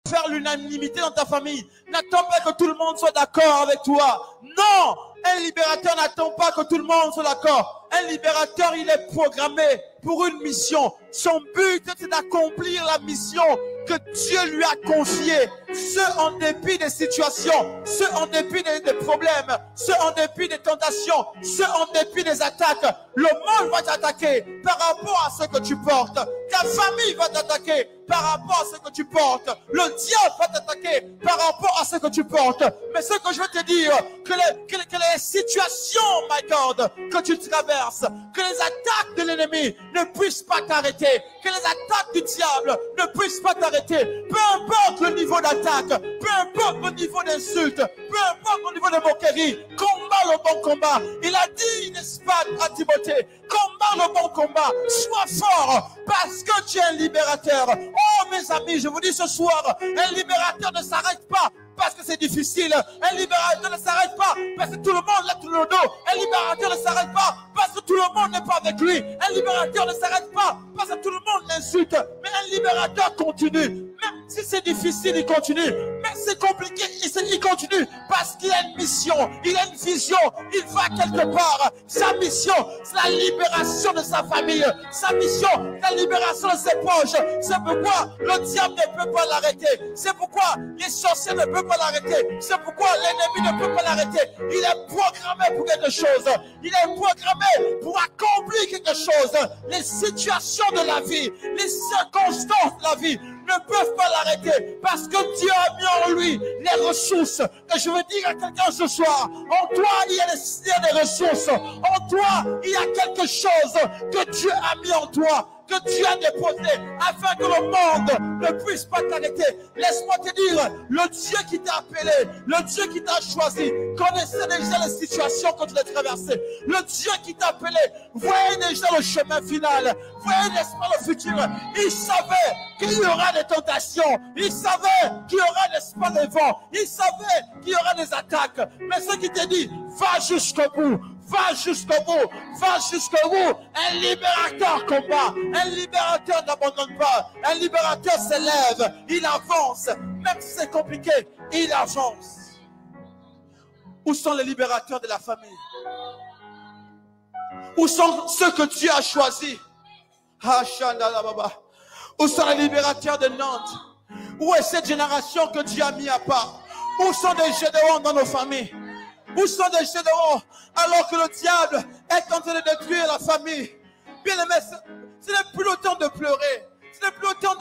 Faire l'unanimité dans ta famille. N'attends pas que tout le monde soit d'accord avec toi. Non, un libérateur n'attend pas que tout le monde soit d'accord. Un libérateur, il est programmé pour une mission. Son but, c'est d'accomplir la mission que Dieu lui a confiée. Ce en dépit des situations, ce en dépit des problèmes, ce en dépit des tentations, ce en dépit des attaques. Le monde va t'attaquer par rapport à ce que tu portes. Ta famille va t'attaquer par rapport à ce que tu portes. Le diable va t'attaquer par rapport à ce que tu portes. Mais ce que je veux te dire, que les situations, my God, que tu traverses, que les attaques de l'ennemi ne puissent pas t'arrêter, que les attaques du diable ne puissent pas t'arrêter. Peu importe le niveau d'attaque, peu importe le niveau d'insulte, peu importe le niveau de moquerie, combat le bon combat. Il a dit, n'est-ce pas, à Timothée, combat le bon combat, sois fort, parce que tu es un libérateur. Oh mes amis, je vous dis ce soir, un libérateur ne s'arrête pas parce que c'est difficile. Un libérateur ne s'arrête pas parce que tout le monde l'a tout le dos. Un libérateur ne s'arrête pas parce que tout le monde n'est pas avec lui. Un libérateur ne s'arrête pas parce que tout le monde l'insulte. Mais un libérateur continue. Même si c'est difficile, il continue. Même si c'est compliqué, il continue. Parce qu'il a une mission, il a une vision. Il va quelque part. Sa mission, c'est la libération de sa famille. Sa mission, c'est la libération de ses proches. C'est pourquoi le diable ne peut pas l'arrêter. C'est pourquoi les sorciers ne peuvent pas l'arrêter. C'est pourquoi l'ennemi ne peut pas l'arrêter. Il est programmé pour quelque chose. Il est programmé pour accomplir quelque chose. Les situations de la vie, les circonstances de la vie ne peuvent pas l'arrêter parce que Dieu a mis en lui les ressources. Et je veux dire à quelqu'un ce soir, en toi il y a des ressources. En toi il y a quelque chose que Dieu a mis en toi, que Dieu a déposé afin que le monde ne puisse pas t'arrêter. Laisse-moi te dire, le Dieu qui t'a appelé, le Dieu qui t'a choisi, connaissait déjà les situations que tu as traversées. Le Dieu qui t'a appelé voyait déjà le chemin final, voyait n'est-ce pas le futur. Il savait qu'il y aura des tentations, il savait qu'il y aura n'est-ce pas des vents, il savait qu'il y aura des attaques. Mais ce qui te dit, va jusqu'au bout. Va jusqu'au bout, va jusqu'au bout. Un libérateur combat, un libérateur n'abandonne pas, un libérateur s'élève, il avance, même si c'est compliqué, il avance. Où sont les libérateurs de la famille? Où sont ceux que Dieu a choisis? Où sont les libérateurs de Nantes? Où est cette génération que Dieu a mis à part? Où sont les Gédéons dans nos familles? Où sont des Gédéons alors que le diable est en train de détruire la famille? Bien aimé, ce n'est plus le temps de pleurer. Ce n'est plus le temps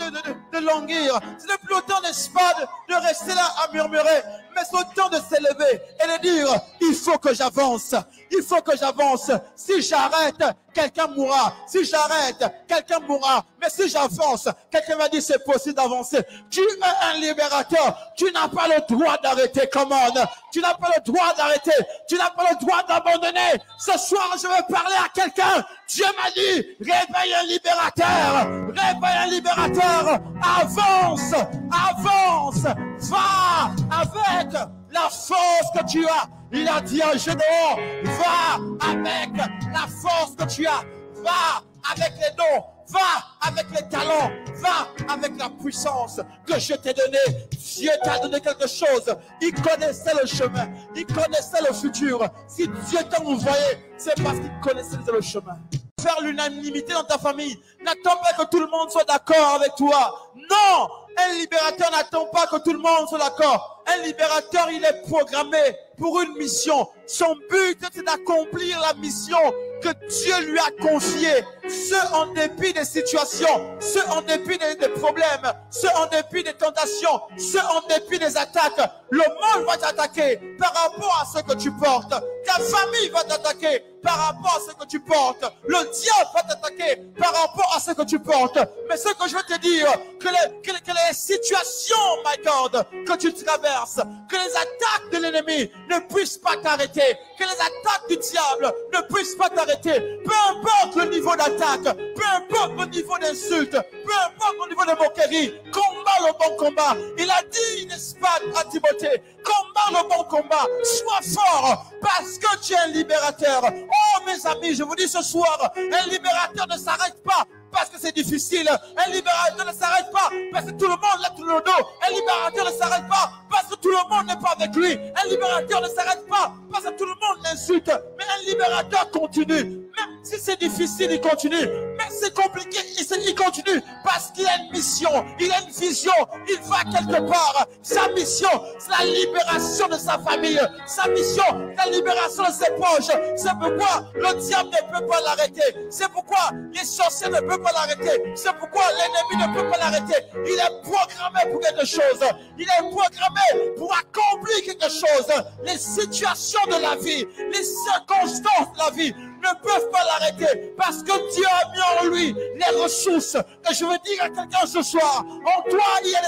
de languir. Ce n'est plus le temps, n'est-ce pas, de rester là à murmurer. Mais c'est le temps de s'élever et de dire, il faut que j'avance. Il faut que j'avance. Si j'arrête, quelqu'un mourra. Si j'arrête, quelqu'un mourra. Mais si j'avance, quelqu'un va dire, c'est possible d'avancer. Tu es un libérateur. Tu n'as pas le droit d'arrêter. Come on. Tu n'as pas le droit d'arrêter. Tu n'as pas le droit d'abandonner. Ce soir, je veux parler à quelqu'un. Dieu m'a dit, réveille un libérateur. Réveille un libérateur. Avance. Avance. Va avec la force que tu as. Il a dit à Gédéon, va avec la force que tu as. Va avec les dons. Va avec les talents. Va avec la puissance que je t'ai donnée. Dieu t'a donné quelque chose. Il connaissait le chemin. Il connaissait le futur. Si Dieu t'a envoyé, c'est parce qu'il connaissait le chemin. Faire l'unanimité dans ta famille. N'attends pas que tout le monde soit d'accord avec toi. Non! Un libérateur n'attend pas que tout le monde soit d'accord. Un libérateur, il est programmé pour une mission. Son but, c'est d'accomplir la mission que Dieu lui a confiée. Ce en dépit des situations, ce en dépit des problèmes, ce en dépit des tentations, ce en dépit des attaques. Le monde va t'attaquer par rapport à ce que tu portes. Ta famille va t'attaquer par rapport à ce que tu portes. Le diable va t'attaquer par rapport à ce que tu portes. Mais ce que je veux te dire, que les situations, my God, que tu traverses, que les attaques de l'ennemi ne puissent pas t'arrêter, que les attaques du diable ne puissent pas t'arrêter. Peu importe le niveau d'attaque, peu importe le niveau d'insulte, peu importe le niveau de moquerie, combat le bon combat. Il a dit, n'est-ce pas, à Timothée, combat le bon combat, sois fort, parce que tu es un libérateur. Oh mes amis, je vous dis ce soir, un libérateur ne s'arrête pas parce que c'est difficile. Un libérateur ne s'arrête pas parce que tout le monde l'a tourné le dos. Un libérateur ne s'arrête pas parce que tout le monde n'est pas avec lui. Un libérateur ne s'arrête pas parce que tout le monde l'insulte. Mais un libérateur continue. Même si c'est difficile, il continue. Même si c'est compliqué, il continue parce qu'il a une mission, il a une vision, il va quelque part. Sa mission, c'est la libération de sa famille. Sa mission, la libération de ses proches. C'est pourquoi le diable ne peut pas l'arrêter. C'est pourquoi les sorciers ne peuvent pas l'arrêter. C'est pourquoi l'ennemi ne peut pas l'arrêter. Il est programmé pour quelque chose. Il est programmé pour accomplir quelque chose. Les situations de la vie, les circonstances de la vie ne peuvent pas l'arrêter parce que Dieu a mis en lui les ressources. Et je veux dire à quelqu'un ce soir, en toi il y a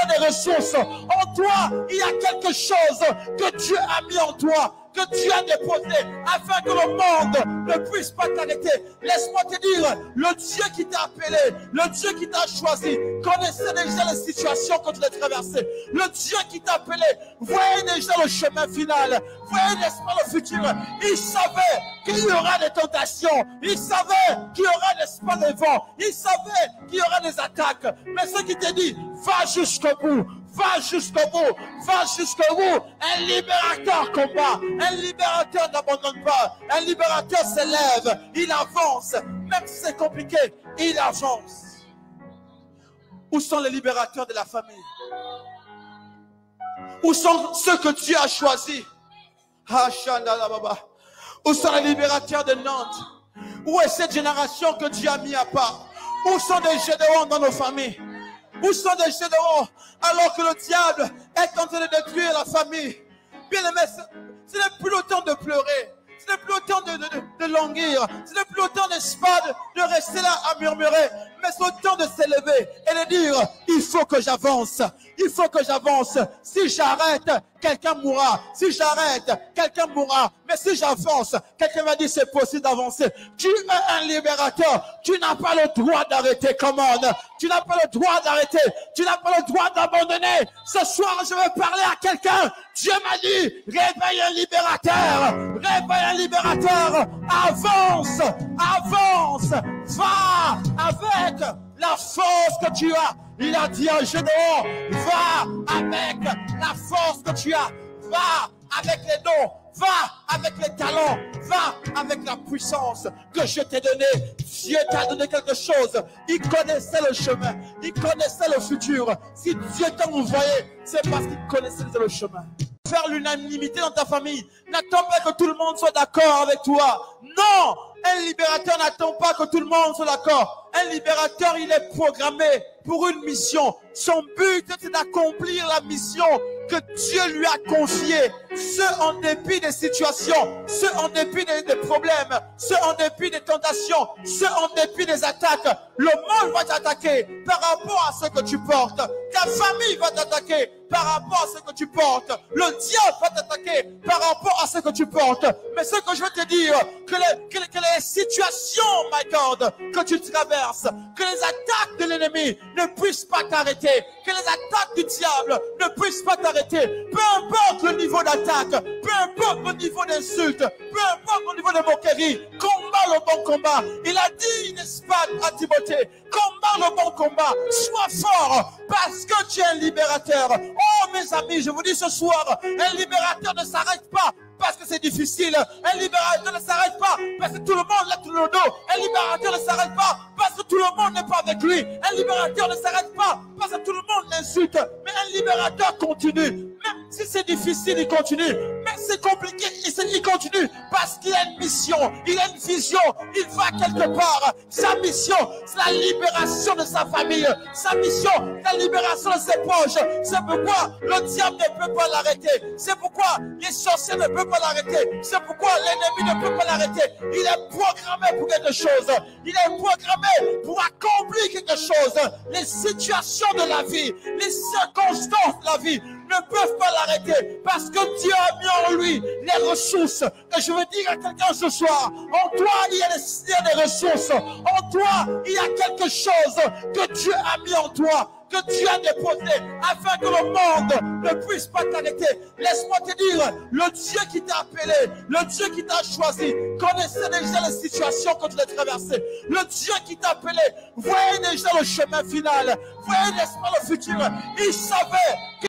des ressources. En toi il y a quelque chose que Dieu a mis en toi, que Dieu a déposé afin que le monde ne puisse pas t'arrêter. Laisse-moi te dire, le Dieu qui t'a appelé, le Dieu qui t'a choisi, connaissait déjà les situations que tu as traversées. Le Dieu qui t'a appelé voyait déjà le chemin final, voyait n'est-ce pas le futur. Il savait qu'il y aura des tentations, il savait qu'il y aura n'est-ce pas des vents, il savait qu'il y aura des attaques. Mais ce qui te dit, va jusqu'au bout. Va jusqu'au bout, va jusqu'au bout. Un libérateur combat, un libérateur n'abandonne pas, un libérateur s'élève, il avance, même si c'est compliqué, il avance. Où sont les libérateurs de la famille? Où sont ceux que Dieu a choisis? Où sont les libérateurs de Nantes? Où est cette génération que Dieu a mis à part? Où sont des Gédéons dans nos familles? Où sont des Gédéons alors que le diable est en train de détruire la famille? Bien aimé, ce n'est plus le temps de pleurer. Ce n'est plus le temps de languir. Ce n'est plus le temps, n'est-ce pas, de rester là à murmurer. Mais c'est le temps de s'élever et de dire, il faut que j'avance. Il faut que j'avance. Si j'arrête, quelqu'un mourra. Si j'arrête, quelqu'un mourra. Mais si j'avance, quelqu'un va dire, c'est possible d'avancer. Tu es un libérateur. Tu n'as pas le droit d'arrêter. Come on. Tu n'as pas le droit d'arrêter. Tu n'as pas le droit d'abandonner. Ce soir, je vais parler à quelqu'un. Dieu m'a dit, réveille un libérateur. Réveille un libérateur. Avance. Avance. Va avec la force que tu as. Il a dit à Gédéon, va avec la force que tu as. Va avec les dons. Va avec les talents. Va avec la puissance que je t'ai donnée. Dieu t'a donné quelque chose. Il connaissait le chemin. Il connaissait le futur. Si Dieu t'a envoyé, c'est parce qu'il connaissait le chemin. Faire l'unanimité dans ta famille. N'attends pas que tout le monde soit d'accord avec toi. Non! Un libérateur n'attend pas que tout le monde soit d'accord. Un libérateur, il est programmé pour une mission. Son but, c'est d'accomplir la mission que Dieu lui a confiée. Ce en dépit des situations, ce en dépit des problèmes, ce en dépit des tentations, ce en dépit des attaques. Le monde va t'attaquer par rapport à ce que tu portes. Ta famille va t'attaquer par rapport à ce que tu portes. Le diable va t'attaquer par rapport à ce que tu portes. Mais ce que je veux te dire, que les situations, my God, que tu traverses, que les attaques de l'ennemi ne puissent pas t'arrêter, que les attaques du diable ne puissent pas t'arrêter. Peu importe le niveau d'attaque, peu importe le niveau d'insulte, peu importe le niveau de moquerie, combat le bon combat. Il a dit, n'est-ce pas, à Timothée, combat le bon combat, sois fort, parce que tu es un libérateur. Oh mes amis, je vous dis ce soir, un libérateur ne s'arrête pas parce que c'est difficile. Un libérateur ne s'arrête pas parce que tout le monde l'a tourné le dos. Un libérateur ne s'arrête pas parce que tout le monde n'est pas avec lui. Un libérateur ne s'arrête pas parce que tout le monde l'insulte. Mais un libérateur continue. Même si c'est difficile, il continue. Même si c'est compliqué, il continue parce qu'il a une mission, il a une vision, il va quelque part. Sa mission, c'est la libération de sa famille. Sa mission, la libération de ses proches. C'est pourquoi le diable ne peut pas l'arrêter. C'est pourquoi les sorciers ne peuvent pas l'arrêter. C'est pourquoi l'ennemi ne peut pas l'arrêter. Il est programmé pour quelque chose. Il est programmé pour accomplir quelque chose. Les situations de la vie, les circonstances de la vie ne peuvent pas l'arrêter parce que Dieu a mis en lui les ressources. Et je veux dire à quelqu'un ce soir, en toi il y a des ressources. En toi il y a quelque chose que Dieu a mis en toi. que Dieu a déposées afin que le monde ne puisse pas t'arrêter. Laisse-moi te dire, le Dieu qui t'a appelé, le Dieu qui t'a choisi, connaissait déjà les situations que tu dois traverser. Le Dieu qui t'a appelé voyait déjà le chemin final, voyait n'est-ce pas le futur. Il savait